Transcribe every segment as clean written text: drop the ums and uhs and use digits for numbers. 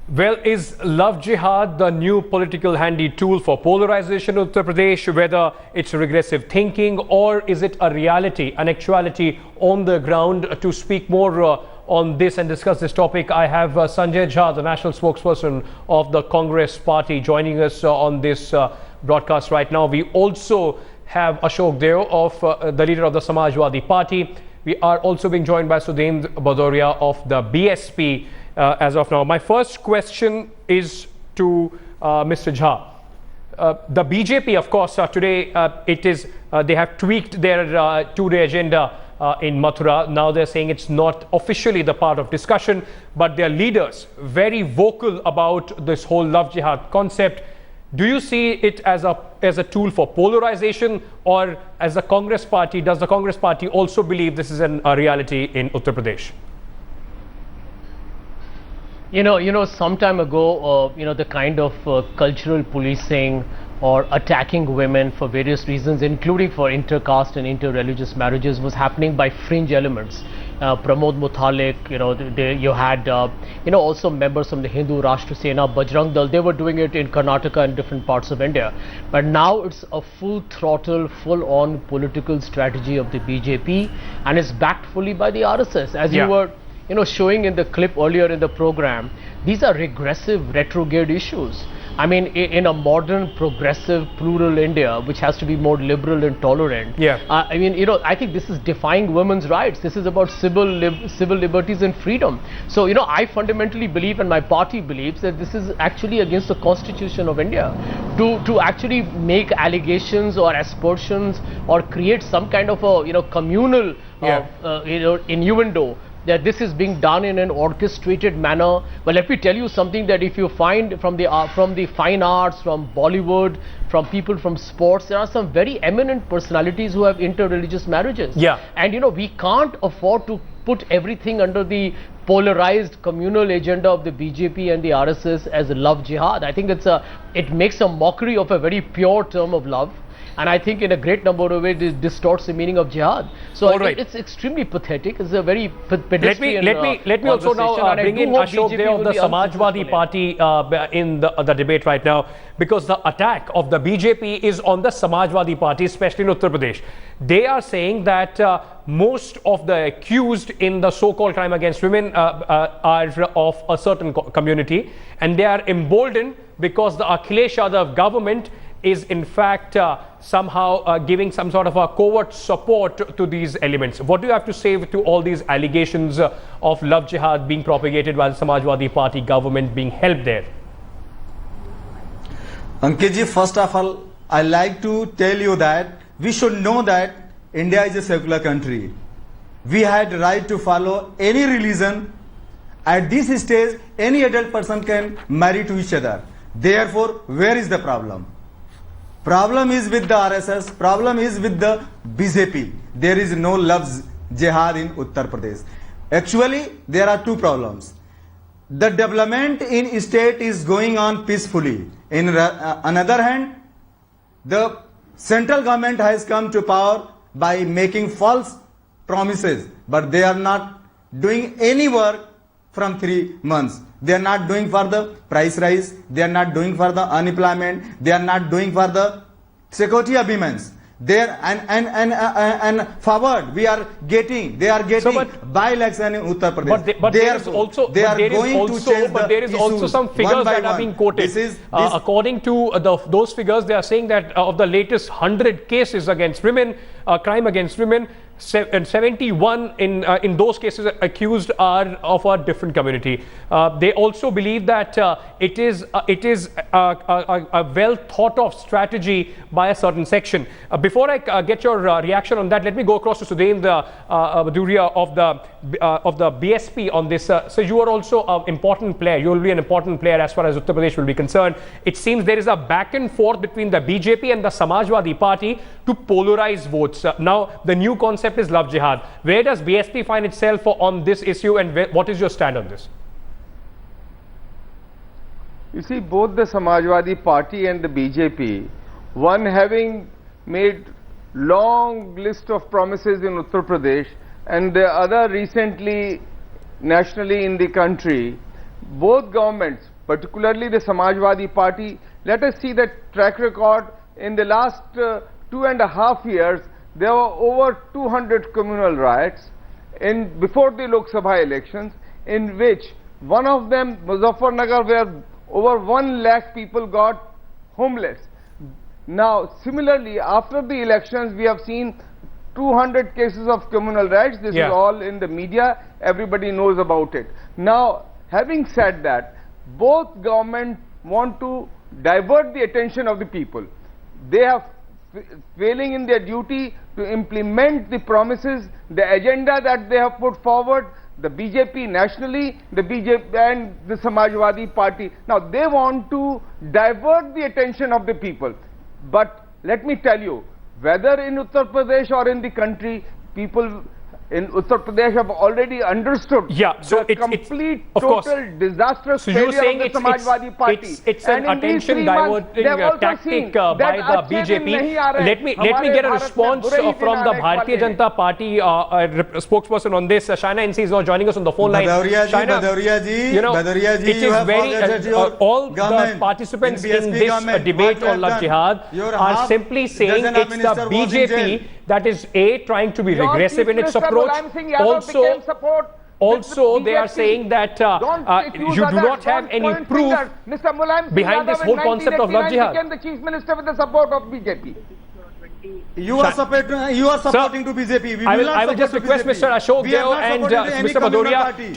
Well, is love jihad the new political handy tool for polarization in Uttar Pradesh, whether it's regressive thinking or is it a reality, an actuality on the ground? To speak more on this and discuss this topic, I have Sanjay Jha, the national spokesperson of the Congress party, joining us on this broadcast right now. We also have Ashok Deo, of the leader of the Samajwadi Party. We are also being joined by Sudhendra Badoria of the BSP as of now. My first question is to Mr. Jha. The BJP, of course, today they have tweaked their two-day agenda in Mathura. Now they're saying it's not officially the part of discussion, but their leaders very vocal about this whole love jihad concept. Do you see it as a tool for polarization, or as the Congress party, does the Congress party also believe this is a reality in Uttar Pradesh? You know, some time ago, the kind of cultural policing or attacking women for various reasons, including for intercaste and interreligious marriages, was happening by fringe elements. Pramod Muthalik, you had, also members from the Hindu Rashtra Sena, Bajrang Dal. They were doing it in Karnataka and different parts of India. But now it's a full throttle, full-on political strategy of the BJP, and it's backed fully by the RSS. As you were showing in the clip earlier in the program, these are regressive, retrograde issues. I mean, in a modern, progressive, plural India, which has to be more liberal and tolerant. I think this is defying women's rights. This is about civil liberties and freedom. So, I fundamentally believe, and my party believes, that this is actually against the Constitution of India. To actually make allegations or aspersions or create some kind of a, communal, innuendo, that this is being done in an orchestrated manner. But let me tell you something, that if you find from the fine arts, from Bollywood, from people from sports, there are some very eminent personalities who have interreligious marriages. And we can't afford to put everything under the polarized communal agenda of the BJP and the RSS as a love jihad. I think it makes a mockery of a very pure term of love. And I think in a great number of ways it distorts the meaning of jihad. So it's extremely pathetic. It's a very pedestrian Let me also now bring in Ashok Deo of the Samajwadi Party in the debate right now, because the attack of the BJP is on the Samajwadi Party, especially in Uttar Pradesh. They are saying that most of the accused in the so-called crime against women are of a certain community, and they are emboldened because the Akhilesh Yadav government is in fact somehow giving some sort of a covert support to these elements. What do you have to say to all these allegations of love jihad being propagated by the Samajwadi Party government being helped there? Ankit, first of all, I like to tell you that we should know that India is a secular country. We had the right to follow any religion. At this stage, any adult person can marry to each other. Therefore, where is the problem? Problem is with the RSS, problem is with the BJP. There is no love jihad in Uttar Pradesh. Actually, there are two problems. The development in state is going on peacefully. In another hand, the central government has come to power by making false promises, but they are not doing any work from 3 months. They are not doing for the price rise, they are not doing for the unemployment, they are not doing for the security agreements. There and forward they are getting by-election in Uttar Pradesh. But there is also some figures that are being quoted. According to those figures, they are saying that of the latest 100 cases against women, crime against women, 71 in those cases accused are of a different community. They also believe that it is a well thought of strategy by a certain section. Before I get your reaction on that, let me go across to Sudhendra Badoria of the BSP on this. So you are also an important player. You will be an important player as far as Uttar Pradesh will be concerned. It seems there is a back and forth between the BJP and the Samajwadi Party to polarize votes. Now the new concept is love jihad. Where does BSP find itself on this issue, and what is your stand on this? You see, both the Samajwadi Party and the BJP, one having made long list of promises in Uttar Pradesh, and the other recently nationally in the country, both governments, particularly the Samajwadi Party, let us see the track record. In the last 2.5 years, there were over 200 communal riots before the Lok Sabha elections, in which one of them, Muzaffarnagar, where over 1 lakh people got homeless. Now, similarly, after the elections, we have seen 200 cases of communal riots. This is all in the media. Everybody knows about it. Now, having said that, both governments want to divert the attention of the people. They are failing in their duty to implement the promises, the agenda that they have put forward, the BJP nationally, the BJP and the Samajwadi Party. Now, they want to divert the attention of the people. But let me tell you, whether in Uttar Pradesh or in the country, people in Uttar Pradesh have already understood the complete, total, disastrous failure of the Samajwadi Party. It's an attention diverting tactic by the BJP. Let me get a response from the Bharatiya Janata Party spokesperson on this. Shaina NC is now joining us on the phone line. Bhadauria ji, it is very all the participants in this debate on Love Jihad are simply saying it's the BJP that is trying to be regressive in its approach. Also, they are saying that you do not have any proof behind this whole concept of Love Jihad. Became the chief minister with the support of BJP. You are supporting to BJP. I will just request Mr. Ashok Deo and Mr. Bhadauria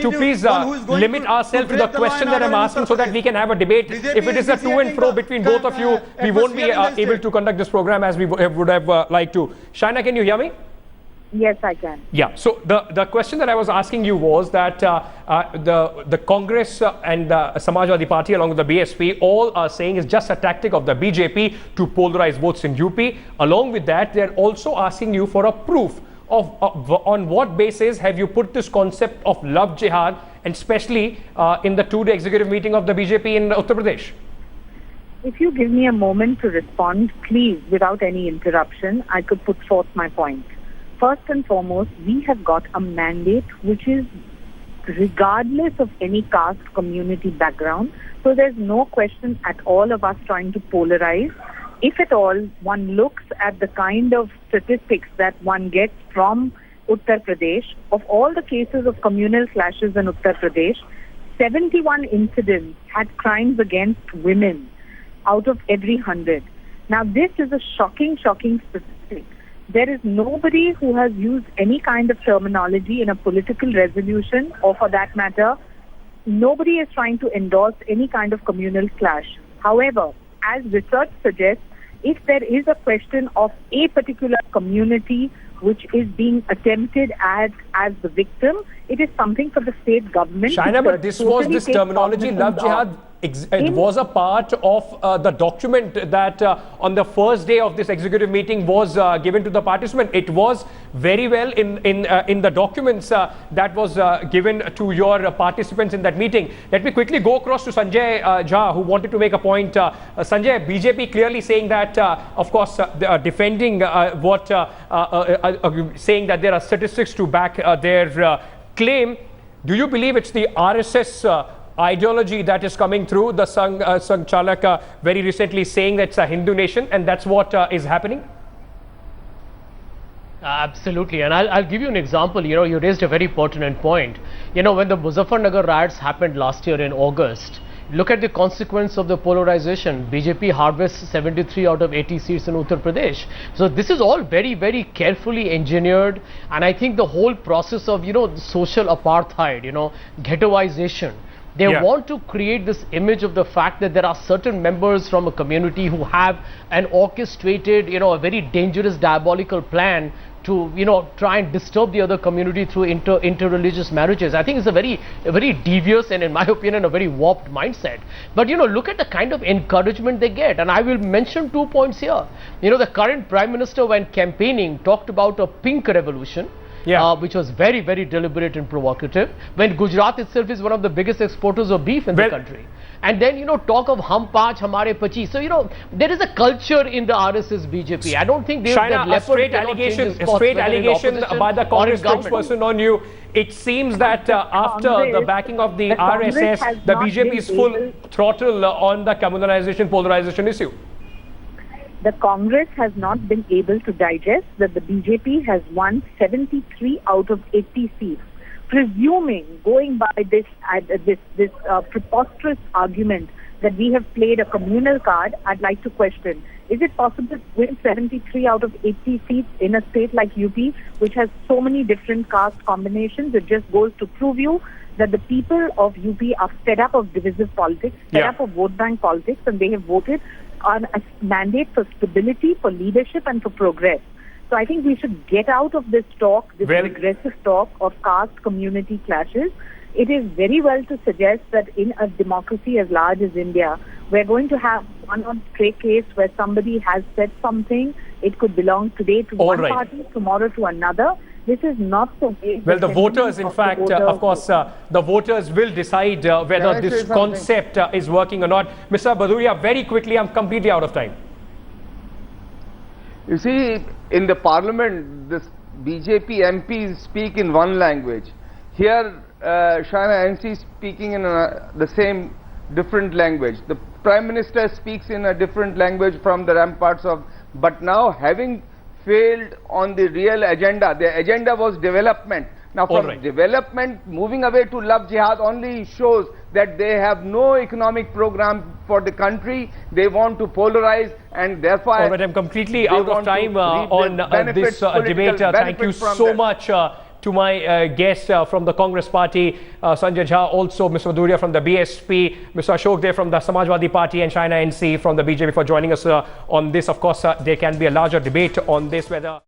to please limit ourselves to the question that I'm asking so that we can have a debate. If it is a to and fro between both of you, we won't be able to conduct this program as we would have liked to. Shaina, can you hear me? Yes, I can. Yeah. So the question that I was asking you was that the Congress and the Samajwadi Party along with the BSP all are saying is just a tactic of the BJP to polarize votes in UP. Along with that, they're also asking you for a proof of on what basis have you put this concept of Love Jihad, and especially in the 2-day executive meeting of the BJP in Uttar Pradesh. If you give me a moment to respond, please, without any interruption, I could put forth my point. First and foremost, we have got a mandate which is regardless of any caste, community, background. So there's no question at all of us trying to polarize. If at all one looks at the kind of statistics that one gets from Uttar Pradesh, of all the cases of communal clashes in Uttar Pradesh, 71 incidents had crimes against women out of every 100. Now this is a shocking statistic. There is nobody who has used any kind of terminology in a political resolution, or for that matter, nobody is trying to endorse any kind of communal clash. However, as research suggests, if there is a question of a particular community which is being attempted as the victim, it is something for the state government. Shaina, but this terminology, Love Jihad, it was a part of the document that on the first day of this executive meeting was given to the participant. It was very well in the documents that was given to your participants in that meeting. Let me quickly go across to Sanjay Jha, who wanted to make a point. Sanjay, BJP clearly saying that, of course, defending saying that there are statistics to back their claim. Do you believe it's the RSS ideology that is coming through? The Sangh Chalak very recently saying that it's a Hindu nation, and that's what is happening? Absolutely, and I'll give you an example. You raised a very pertinent point. When the Muzaffarnagar riots happened last year in August, look at the consequence of the polarization. BJP harvests 73 out of 80 seats in Uttar Pradesh. So this is all very, very carefully engineered, and I think the whole process of social apartheid, ghettoization. They want to create this image of the fact that there are certain members from a community who have an orchestrated, a very dangerous, diabolical plan to, try and disturb the other community through inter-religious marriages. I think it's a very devious and, in my opinion, a very warped mindset. But, look at the kind of encouragement they get. And I will mention 2 points here. The current Prime Minister, when campaigning, talked about a pink revolution. which was very, very deliberate and provocative, when Gujarat itself is one of the biggest exporters of beef in the country. And then, you know, talk of hum paanch, hamare pachi. So, you know, there is a culture in the RSS BJP. I don't think they have a straight allegation by the Congress spokesperson on you. It seems that after the backing of the RSS, the BJP is full throttle on the communalization, polarization issue. The Congress has not been able to digest that the BJP has won 73 out of 80 seats. Presuming, going by this preposterous argument that we have played a communal card, I'd like to question, is it possible to win 73 out of 80 seats in a state like UP, which has so many different caste combinations? It just goes to prove you that the people of UP are fed up of divisive politics, fed up of vote bank politics, and they have voted on a mandate for stability, for leadership, and for progress. So I think we should get out of this talk, this regressive talk of caste community clashes. It is very well to suggest that in a democracy as large as India, we're going to have one or stray case where somebody has said something. It could belong today to one party, tomorrow to another. This is not the way. Well, the voters, in fact, of course, the voters will decide whether this concept is working or not. Mr. Bhaduria, very quickly, I'm completely out of time. You see, in the parliament, this BJP MPs speak in one language. Here, Shaina NC speaking in the same different language. The Prime Minister speaks in a different language from the ramparts of. But now, having failed on the real agenda, the agenda was development. Now, from development, moving away to love jihad only shows that they have no economic program for the country. They want to polarize, and therefore... All right, I'm completely out of time on this debate. Thank you so much to my guest from the Congress Party, Sanjay Jha, also Mr. Bhaduria from the BSP, Mr. Ashok Dev from the Samajwadi Party, and Shaina NC from the BJP for joining us on this. Of course, there can be a larger debate on this, whether...